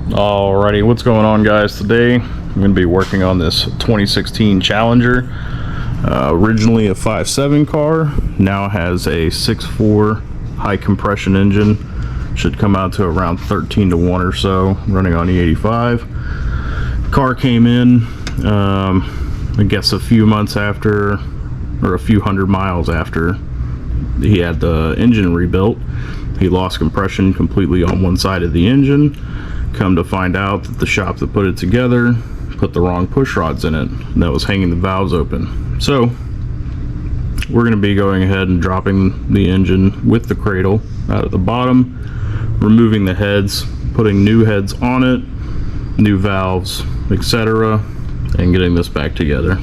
Alrighty, what's going on, guys? Today I'm going to be working on this 2016 Challenger. Originally a 5.7 car, now has a 6.4 high compression engine. Should come out to around 13 to 1 or so, running on E85. Car came in, I guess a few months after, or a few hundred miles after he had the engine rebuilt. He lost compression completely on one side of the engine. Come to find out that the shop that put it together put the wrong push rods in it, and that was hanging the valves open. So we're going to be going ahead and dropping the engine with the cradle out at the bottom, removing the heads, putting new heads on it, new valves, etc., and getting this back together.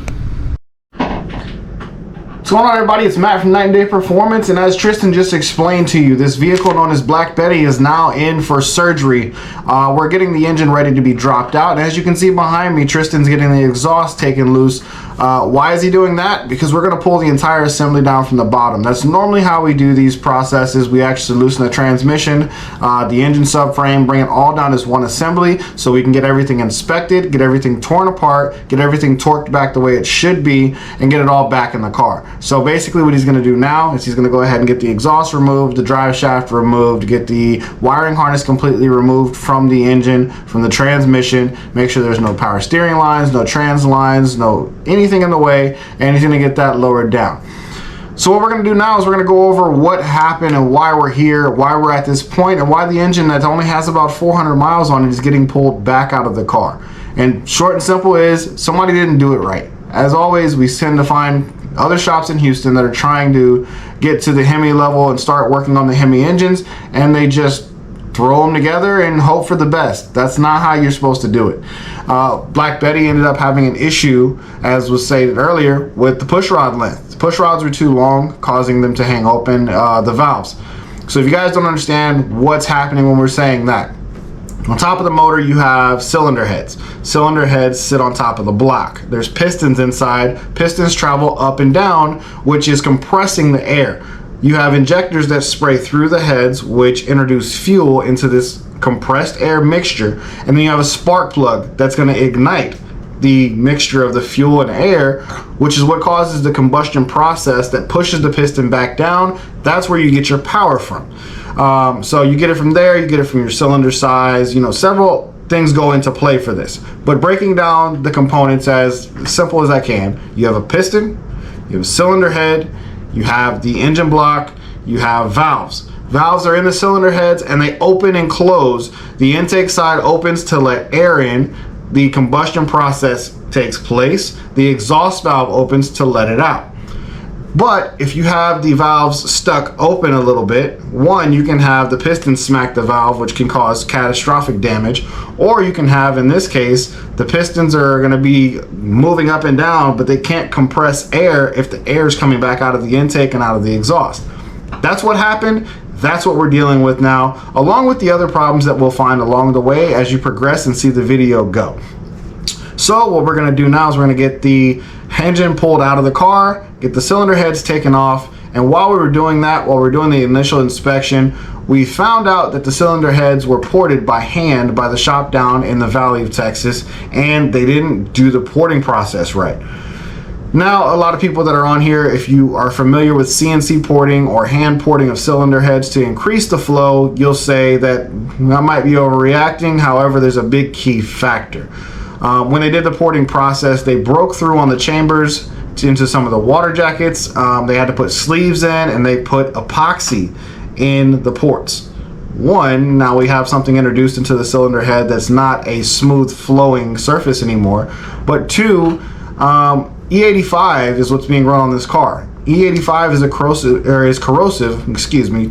What's going on, everybody? It's Matt from Night and Day Performance, and as Tristan just explained to you, this vehicle known as Black Betty is now in for surgery. We're getting the engine ready to be dropped out, and as you can see behind me, Tristan's getting the exhaust taken loose. Why is he doing that? Because we're going to pull the entire assembly down from the bottom. That's normally how we do these processes. We actually loosen the transmission, the engine subframe, bring it all down as one assembly so we can get everything inspected, get everything torn apart, get everything torqued back the way it should be, and get it all back in the car. So basically what he's going to do now is he's going to go ahead and get the exhaust removed, the drive shaft removed, get the wiring harness completely removed from the engine, from the transmission, make sure there's no power steering lines, no trans lines, no anything in the way, and he's going to get that lowered down. So what we're going to do now is we're going to go over what happened and why we're here, why we're at this point, and why the engine that only has about 400 miles on it is getting pulled back out of the car. And short and simple is somebody didn't do it right. As always, we tend to find other shops in Houston that are trying to get to the Hemi level and start working on the Hemi engines, and they just throw them together and hope for the best. That's not how you're supposed to do it. Black Betty ended up having an issue, as was stated earlier, with the push rod length. The push rods were too long, causing them to hang open the valves. So if you guys don't understand what's happening when we're saying that, on top of the motor you have cylinder heads. Cylinder heads sit on top of the block. There's pistons inside. Pistons travel up and down, which is compressing the air. You have injectors that spray through the heads, which introduce fuel into this compressed air mixture, and then you have a spark plug that's going to ignite the mixture of the fuel and air, which is what causes the combustion process that pushes the piston back down. That's where you get your power from. So you get it from there, you get it from your cylinder size, several things go into play for this. But breaking down the components as simple as I can, you have a piston, you have a cylinder head, you have the engine block, you have valves. Valves are in the cylinder heads and they open and close. The intake side opens to let air in. The combustion process takes place. The exhaust valve opens to let it out. But if you have the valves stuck open a little bit, one, you can have the piston smack the valve, which can cause catastrophic damage, or you can have, in this case, the pistons are going to be moving up and down, but they can't compress air if the air is coming back out of the intake and out of the exhaust. That's what happened. That's what we're dealing with now, along with the other problems that we'll find along the way as you progress and see the video go. So what we're going to do now is we're going to get the engine pulled out of the car, get the cylinder heads taken off, and while we were doing that, while we were doing the initial inspection, we found out that the cylinder heads were ported by hand by the shop down in the Valley of Texas, and they didn't do the porting process right. Now, a lot of people that are on here, if you are familiar with CNC porting or hand porting of cylinder heads to increase the flow, you'll say that I might be overreacting. However, there's a big key factor. When they did the porting process, they broke through on the chambers into some of the water jackets. They had to put sleeves in, and they put epoxy in the ports. One, now we have something introduced into the cylinder head that's not a smooth flowing surface anymore. But two, E85 is what's being run on this car. E85 is corrosive,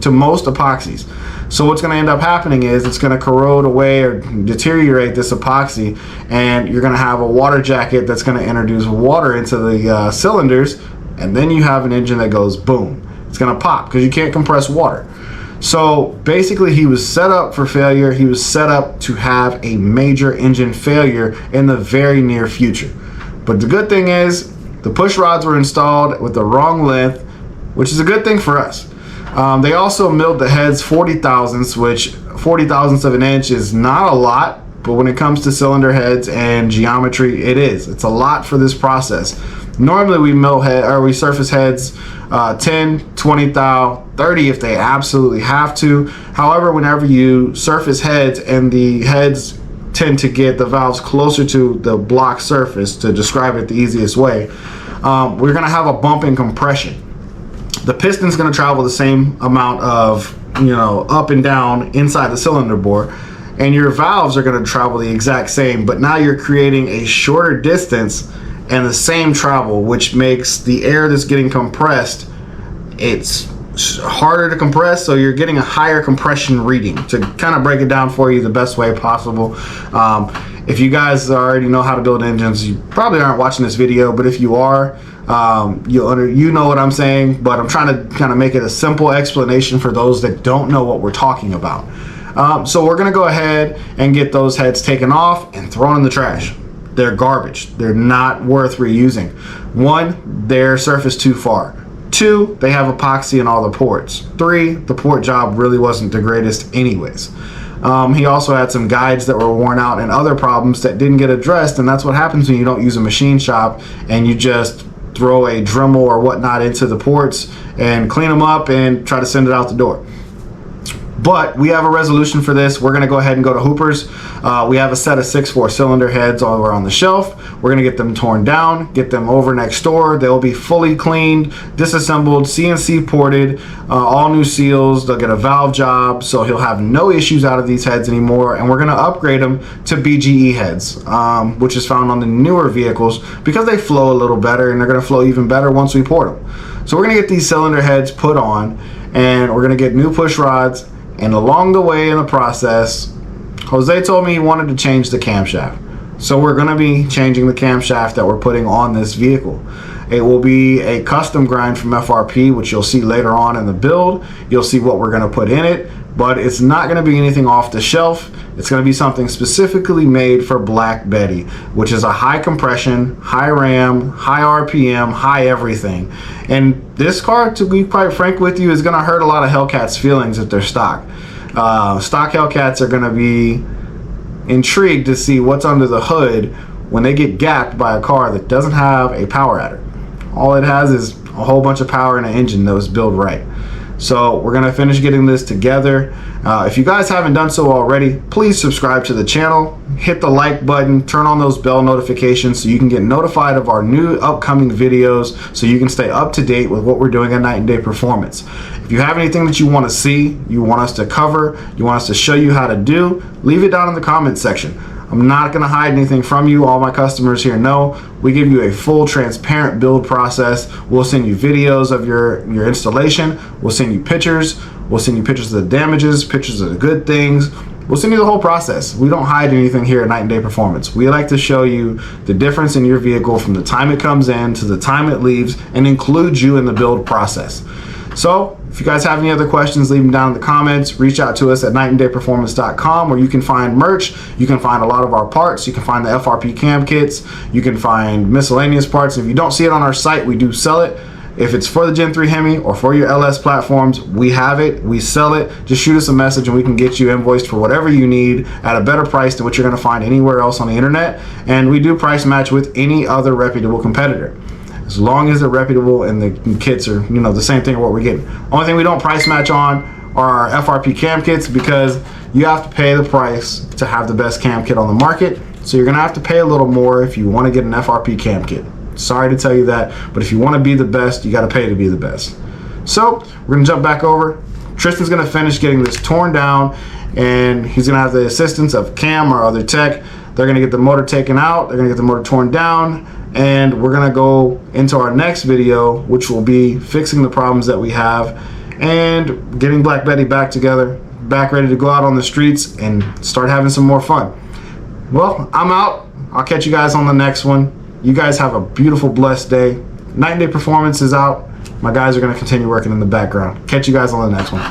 to most epoxies. So what's going to end up happening is it's going to corrode away or deteriorate this epoxy, and you're going to have a water jacket that's going to introduce water into the cylinders, and then you have an engine that goes boom. It's going to pop because you can't compress water. So basically he was set up for failure. He was set up to have a major engine failure in the very near future. But the good thing is the push rods were installed with the wrong length, which is a good thing for us. They also milled the heads 40 thousandths, which 40 thousandths of an inch is not a lot, but when it comes to cylinder heads and geometry, it's a lot for this process. Normally we we surface heads 10, 20 thou, 30 if they absolutely have to. However, whenever you surface heads and the heads tend to get the valves closer to the block surface, to describe it the easiest way, we're going to have a bump in compression. The piston's going to travel the same amount of, up and down inside the cylinder bore, and your valves are going to travel the exact same, but now you're creating a shorter distance and the same travel, which makes the air that's getting compressed, it's harder to compress, so you're getting a higher compression reading. To kind of break it down for you the best way possible, if you guys already know how to build engines, you probably aren't watching this video, but if you are, you know what I'm saying, but I'm trying to kind of make it a simple explanation for those that don't know what we're talking about. So we're gonna go ahead and get those heads taken off and thrown in the trash. They're garbage. They're not worth reusing. One, they're surfaced too far. Two, they have epoxy in all the ports. Three, the port job really wasn't the greatest anyways. He also had some guides that were worn out and other problems that didn't get addressed, and that's what happens when you don't use a machine shop and you just throw a Dremel or whatnot into the ports and clean them up and try to send it out the door. But we have a resolution for this. We're going to go ahead and go to Hooper's. We have a set of 6/4 cylinder heads over on the shelf. We're going to get them torn down, get them over next door. They'll be fully cleaned, disassembled, CNC ported, all new seals. They'll get a valve job, so he'll have no issues out of these heads anymore. And we're going to upgrade them to BGE heads, which is found on the newer vehicles because they flow a little better, and they're going to flow even better once we port them. So we're going to get these cylinder heads put on, and we're going to get new push rods. And along the way in the process, Jose told me he wanted to change the camshaft. So we're going to be changing the camshaft that we're putting on this vehicle. It will be a custom grind from FRP, which you'll see later on in the build. You'll see what we're going to put in it, but it's not going to be anything off the shelf. It's going to be something specifically made for Black Betty, which is a high compression, high RAM, high RPM, high everything. And this car, to be quite frank with you, is going to hurt a lot of Hellcats' feelings if they're stock. Stock Hellcats are going to be intrigued to see what's under the hood when they get gapped by a car that doesn't have a power adder. All it has is a whole bunch of power and an engine that was built right. So we're going to finish getting this together. If you guys haven't done so already, please subscribe to the channel, hit the like button, turn on those bell notifications so you can get notified of our new upcoming videos, so you can stay up to date with what we're doing at Night and Day Performance. If you have anything that you want to see, you want us to cover, you want us to show you how to do, leave it down in the comments section. I'm not going to hide anything from you. All my customers here know we give you a full transparent build process. We'll send you videos of your installation. We'll send you pictures. We'll send you pictures of the damages, pictures of the good things. We'll send you the whole process. We don't hide anything here at Night and Day Performance. We like to show you the difference in your vehicle from the time it comes in to the time it leaves, and include you in the build process. So if you guys have any other questions, leave them down in the comments. Reach out to us at nightandDayPerformance.com, where you can find merch. You can find a lot of our parts. You can find the FRP cam kits. You can find miscellaneous parts. If you don't see it on our site, we do sell it. If it's for the Gen 3 Hemi or for your LS platforms, we have it. We sell it. Just shoot us a message and we can get you invoiced for whatever you need at a better price than what you're going to find anywhere else on the internet. And we do price match with any other reputable competitor, as long as they're reputable and the kits are, the same thing of what we're getting. Only thing we don't price match on are our FRP cam kits, because you have to pay the price to have the best cam kit on the market. So you're gonna have to pay a little more if you want to get an FRP cam kit. Sorry to tell you that, but if you want to be the best, you got to pay to be the best. So we're gonna jump back over. Tristan's gonna finish getting this torn down, and he's gonna have the assistance of Cam, our other tech. They're gonna get the motor taken out. They're gonna get the motor torn down. And we're gonna go into our next video, which will be fixing the problems that we have and getting Black Betty back together, back ready to go out on the streets and start having some more fun. Well, I'm out. I'll catch you guys on the next one. You guys have a beautiful, blessed day. Night and Day Performance is out. My guys are gonna continue working in the background. Catch you guys on the next one.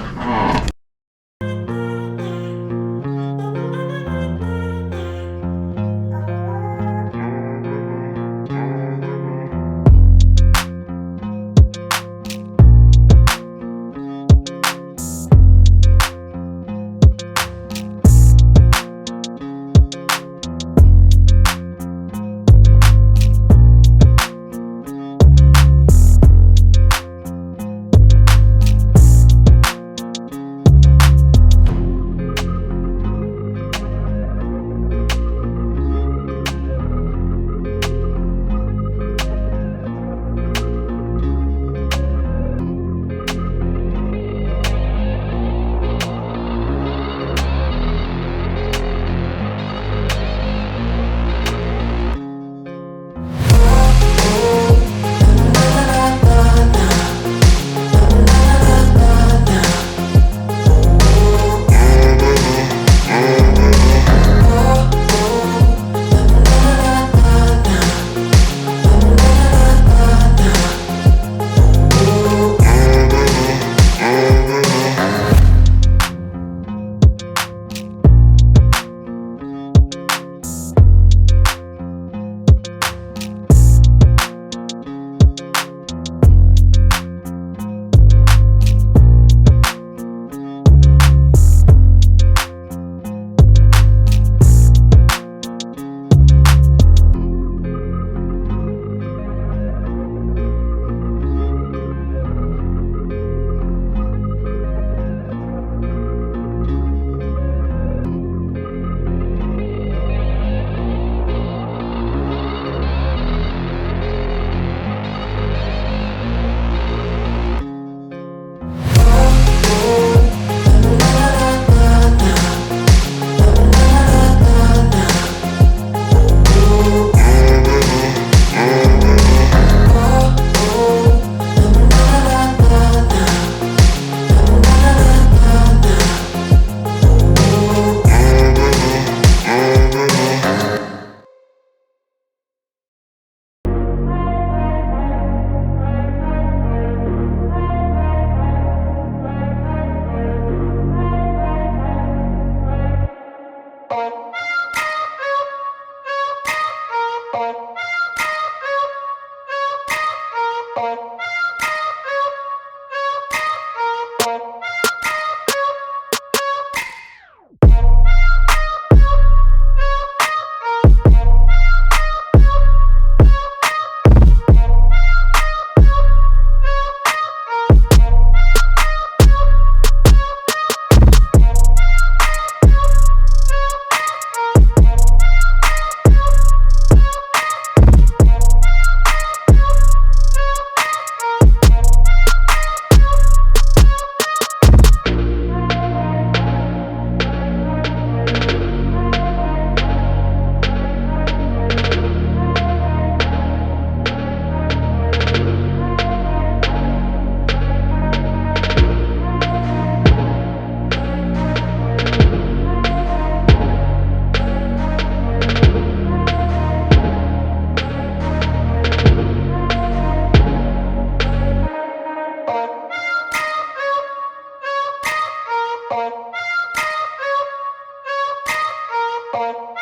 Oh.